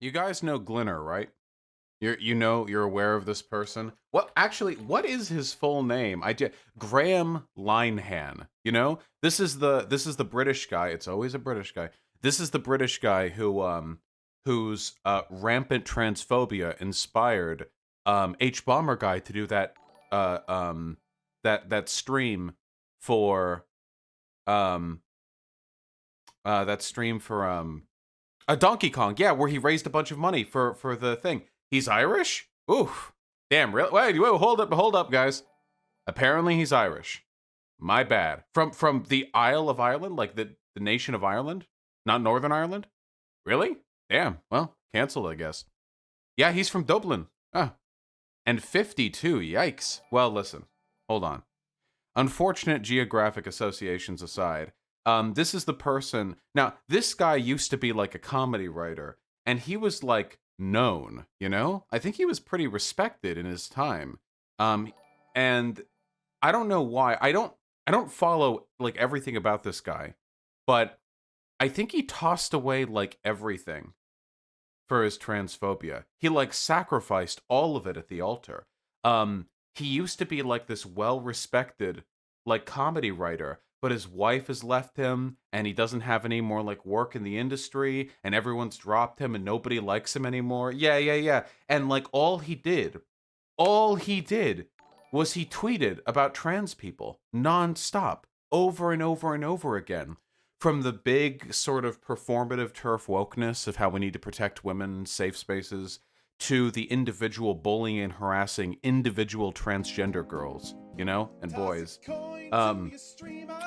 You guys know Glinner, right? You're aware of this person. What is his full name? Graham Linehan. This is the British guy. It's always a British guy. This is the British guy whose rampant transphobia inspired H Bomber guy to do uh um that stream for um that stream for a Donkey Kong, yeah, where he raised a bunch of money for the thing. He's Irish? Oof. Damn, really? Wait, hold up, guys. Apparently he's Irish. My bad. From the Isle of Ireland, like the nation of Ireland, not Northern Ireland. Really? Damn. Well, canceled, I guess. Yeah, he's from Dublin. Ah, and 52. Yikes. Well, listen. Hold on. Unfortunate geographic associations aside, this is the person. Now, this guy used to be like a comedy writer, and he was like known. I think he was pretty respected in his time. Um, and I don't know why. I don't follow like everything about this guy, but I think he tossed away like everything for his transphobia. He like sacrificed all of it at the altar. He used to be like this well-respected like comedy writer, but his wife has left him and he doesn't have any more like work in the industry and everyone's dropped him and nobody likes him anymore. Yeah, yeah, yeah. And like all he did was he tweeted about trans people nonstop over and over and over again. From the big sort of performative TERf wokeness of how we need to protect women's safe spaces to the individual bullying and harassing individual transgender girls, and boys. Um,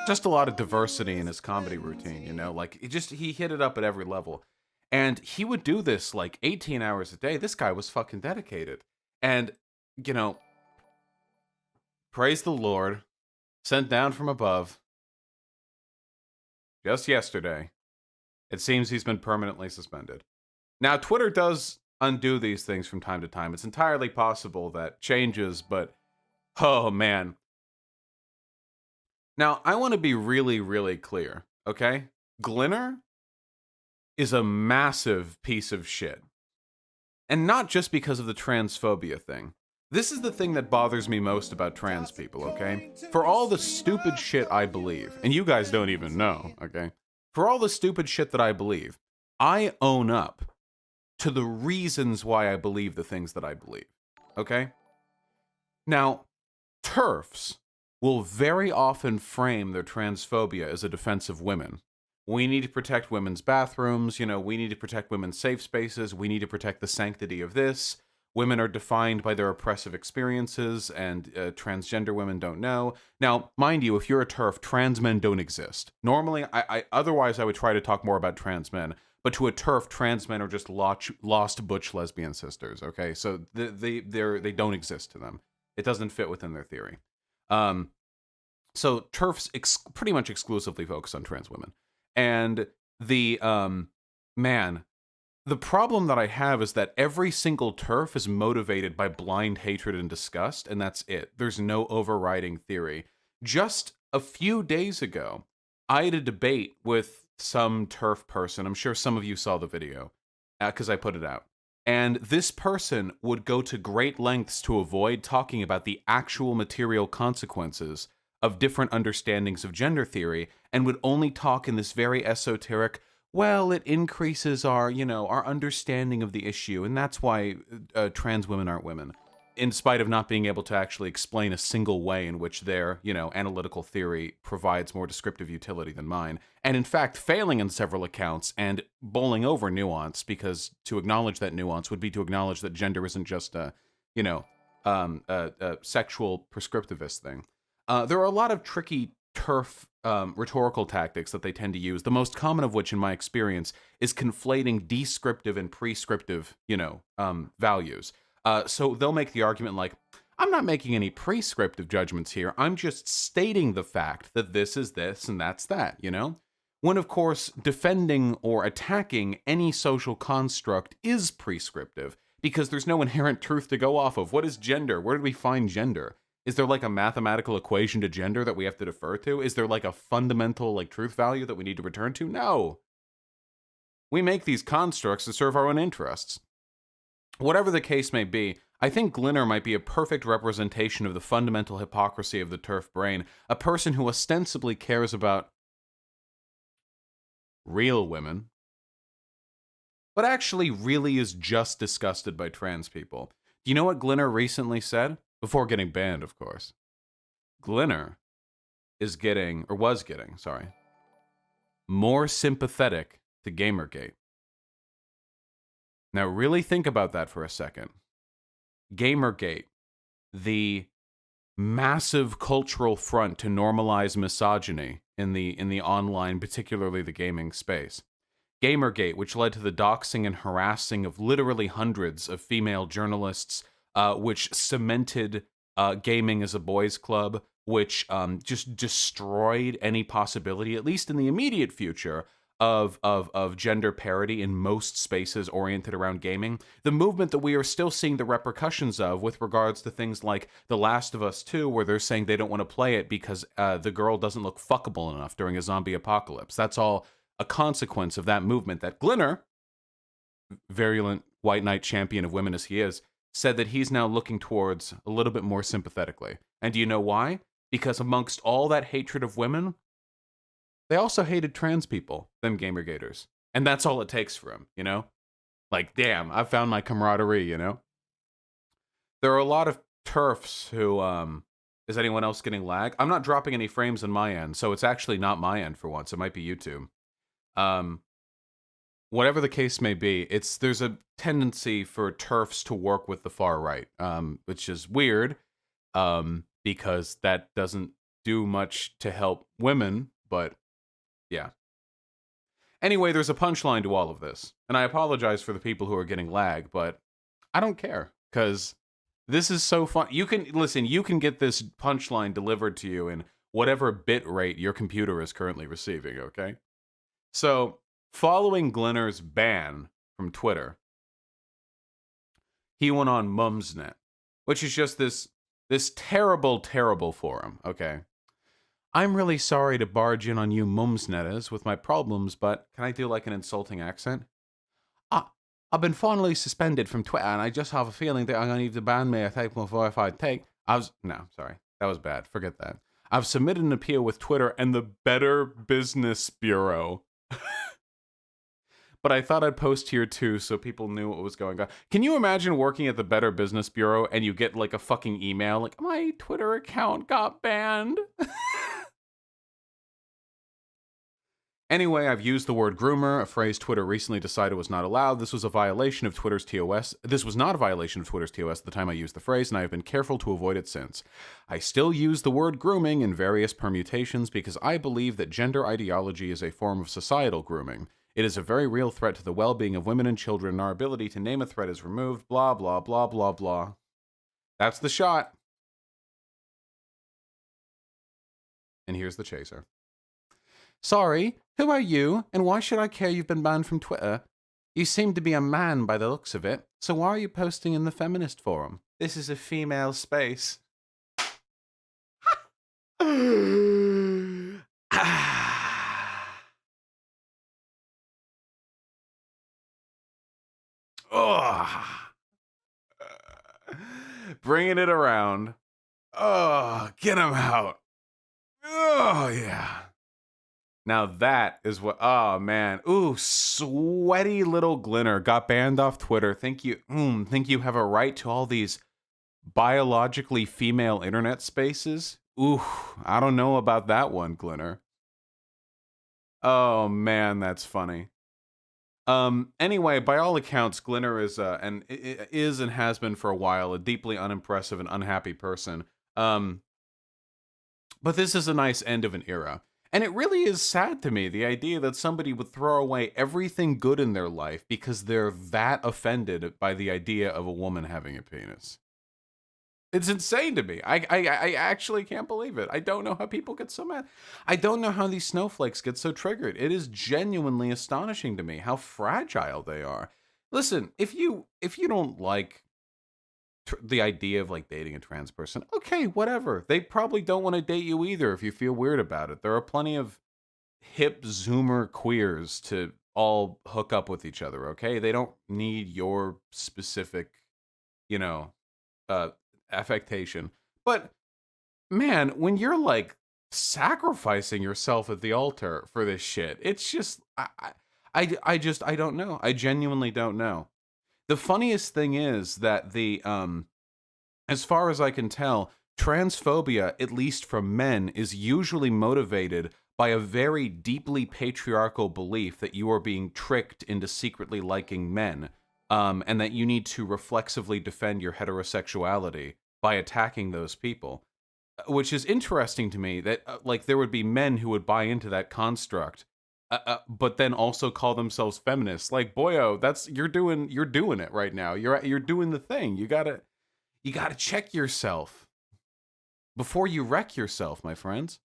just a lot of diversity in his comedy routine, like he hit it up at every level. And he would do this like 18 hours a day. This guy was fucking dedicated. And, you know, praise the Lord, sent down from above just yesterday. It seems he's been permanently suspended. Now, Twitter does undo these things from time to time. It's entirely possible that changes, but oh man. Now, I want to be really, really clear, okay? Glinner is a massive piece of shit. And not just because of the transphobia thing. This is the thing that bothers me most about trans people, okay? For all the stupid shit I believe, and you guys don't even know, okay? For all the stupid shit that I believe, I own up to the reasons why I believe the things that I believe, okay? Now, TERFs will very often frame their transphobia as a defense of women. We need to protect women's bathrooms, we need to protect women's safe spaces, we need to protect the sanctity of this. Women are defined by their oppressive experiences, and transgender women don't know. Now, mind you, if you're a TERF, trans men don't exist. Normally, otherwise I would try to talk more about trans men, but to a TERF, trans men are just lost butch lesbian sisters, okay? So they don't exist to them. It doesn't fit within their theory. So TERFs pretty much exclusively focus on trans women. And the man, the problem that I have is that every single TERF is motivated by blind hatred and disgust, and that's it. There's no overriding theory. Just a few days ago, I had a debate with some TERF person. I'm sure some of you saw the video because I put it out. And this person would go to great lengths to avoid talking about the actual material consequences of different understandings of gender theory and would only talk in this very esoteric, well, it increases our understanding of the issue, and that's why trans women aren't women, in spite of not being able to actually explain a single way in which their, analytical theory provides more descriptive utility than mine, and in fact failing in several accounts and bowling over nuance, because to acknowledge that nuance would be to acknowledge that gender isn't just a sexual prescriptivist thing. There are a lot of tricky TERF rhetorical tactics that they tend to use, the most common of which, in my experience, is conflating descriptive and prescriptive, values. So they'll make the argument like, I'm not making any prescriptive judgments here. I'm just stating the fact that this is this and that's that, When, of course, defending or attacking any social construct is prescriptive because there's no inherent truth to go off of. What is gender? Where do we find gender? Is there like a mathematical equation to gender that we have to defer to? Is there like a fundamental like truth value that we need to return to? No. We make these constructs to serve our own interests. Whatever the case may be, I think Glinner might be a perfect representation of the fundamental hypocrisy of the TERf brain, a person who ostensibly cares about real women, but actually really is just disgusted by trans people. Do you know what Glinner recently said? Before getting banned, of course. Glinner is getting, or was getting, sorry, more sympathetic to Gamergate. Now, really think about that for a second. Gamergate, the massive cultural front to normalize misogyny in the online, particularly the gaming space. Gamergate, which led to the doxing and harassing of literally hundreds of female journalists, which cemented gaming as a boys' club, which just destroyed any possibility, at least in the immediate future, of gender parity in most spaces oriented around gaming. The movement that we are still seeing the repercussions of with regards to things like The Last of Us 2, where they're saying they don't want to play it because the girl doesn't look fuckable enough during a zombie apocalypse. That's all a consequence of that movement that Glinner, virulent white knight champion of women as he is, said that he's now looking towards a little bit more sympathetically. And do you know why? Because amongst all that hatred of women, they also hated trans people, them Gamergaters. And that's all it takes for him, you know? Like, damn, I found my camaraderie, you know? There are a lot of TERFs who, is anyone else getting lag? I'm not dropping any frames on my end, so it's actually not my end for once. It might be YouTube. Whatever the case may be, there's a tendency for TERFs to work with the far right, which is weird, because that doesn't do much to help women, but yeah. Anyway, there's a punchline to all of this, and I apologize for the people who are getting lag, but I don't care, because this is so fun. You can get this punchline delivered to you in whatever bit rate your computer is currently receiving, okay? So, following Glinner's ban from Twitter, he went on Mumsnet, which is just this terrible, terrible forum, okay? I'm really sorry to barge in on you Mumsnetters with my problems, but can I do like an insulting accent? I've been finally suspended from Twitter, and I just have a feeling that I'm going to need to ban me or take my verified take. No, sorry. That was bad. Forget that. I've submitted an appeal with Twitter and the Better Business Bureau. But I thought I'd post here too so people knew what was going on. Can you imagine working at the Better Business Bureau and you get like a fucking email like, my Twitter account got banned? Anyway, I've used the word groomer, a phrase Twitter recently decided was not allowed. This was a violation of Twitter's TOS. This was not a violation of Twitter's TOS at the time I used the phrase, and I have been careful to avoid it since. I still use the word grooming in various permutations because I believe that gender ideology is a form of societal grooming. It is a very real threat to the well-being of women and children, and our ability to name a threat is removed, blah, blah, blah, blah, blah. That's the shot. And here's the chaser. Sorry, who are you, and why should I care you've been banned from Twitter? You seem to be a man by the looks of it, so why are you posting in the feminist forum? This is a female space. Bringing it around. Oh, get him out. Oh, yeah. Now that is what, oh man. Ooh, sweaty little Glinner got banned off Twitter. Think you have a right to all these biologically female internet spaces? Ooh, I don't know about that one, Glinner. Oh man, that's funny. Anyway, by all accounts, Glinner is and has been for a while a deeply unimpressive and unhappy person. But this is a nice end of an era. And it really is sad to me, the idea that somebody would throw away everything good in their life because they're that offended by the idea of a woman having a penis. It's insane to me. I actually can't believe it. I don't know how people get so mad. I don't know how these snowflakes get so triggered. It is genuinely astonishing to me how fragile they are. Listen, if you don't like the idea of like dating a trans person, okay, whatever. They probably don't want to date you either if you feel weird about it. There are plenty of hip zoomer queers to all hook up with each other, okay? They don't need your specific, you know, uh, affectation. But man, when you're like sacrificing yourself at the altar for this shit, it's just, I don't know. I genuinely don't know. The funniest thing is that as far as I can tell, transphobia, at least from men, is usually motivated by a very deeply patriarchal belief that you are being tricked into secretly liking men, and that you need to reflexively defend your heterosexuality by attacking those people. Which is interesting to me that like there would be men who would buy into that construct, but then also call themselves feminists. Like, boyo, that's you're doing it right now. You're doing the thing. You gotta check yourself before you wreck yourself, my friends.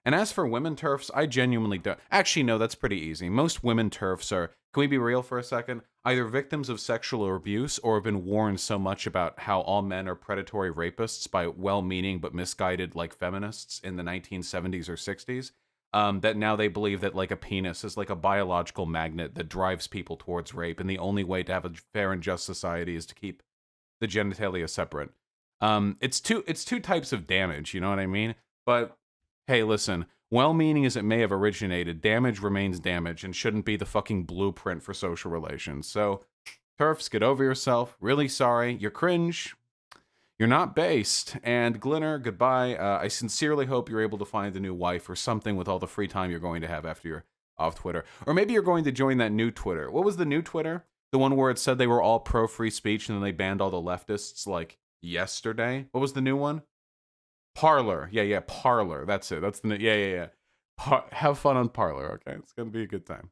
And as for women TERFs, I genuinely don't. Actually, no, that's pretty easy. Most women TERFs are, can we be real for a second? Either victims of sexual abuse or have been warned so much about how all men are predatory rapists by well-meaning but misguided, like, feminists in the 1970s or 60s, that now they believe that, like, a penis is like a biological magnet that drives people towards rape, and the only way to have a fair and just society is to keep the genitalia separate. It's two types of damage, you know what I mean? But hey, listen, well-meaning as it may have originated, damage remains damage and shouldn't be the fucking blueprint for social relations. So, TERFs, get over yourself. Really sorry. You're cringe. You're not based. And Glinner, goodbye. I sincerely hope you're able to find a new wife or something with all the free time you're going to have after you're off Twitter. Or maybe you're going to join that new Twitter. What was the new Twitter? The one where it said they were all pro-free speech and then they banned all the leftists, like, yesterday? What was the new one? Parlor. Yeah, Parlor. That's it. That's the, yeah. Have fun on Parlor, okay? It's going to be a good time.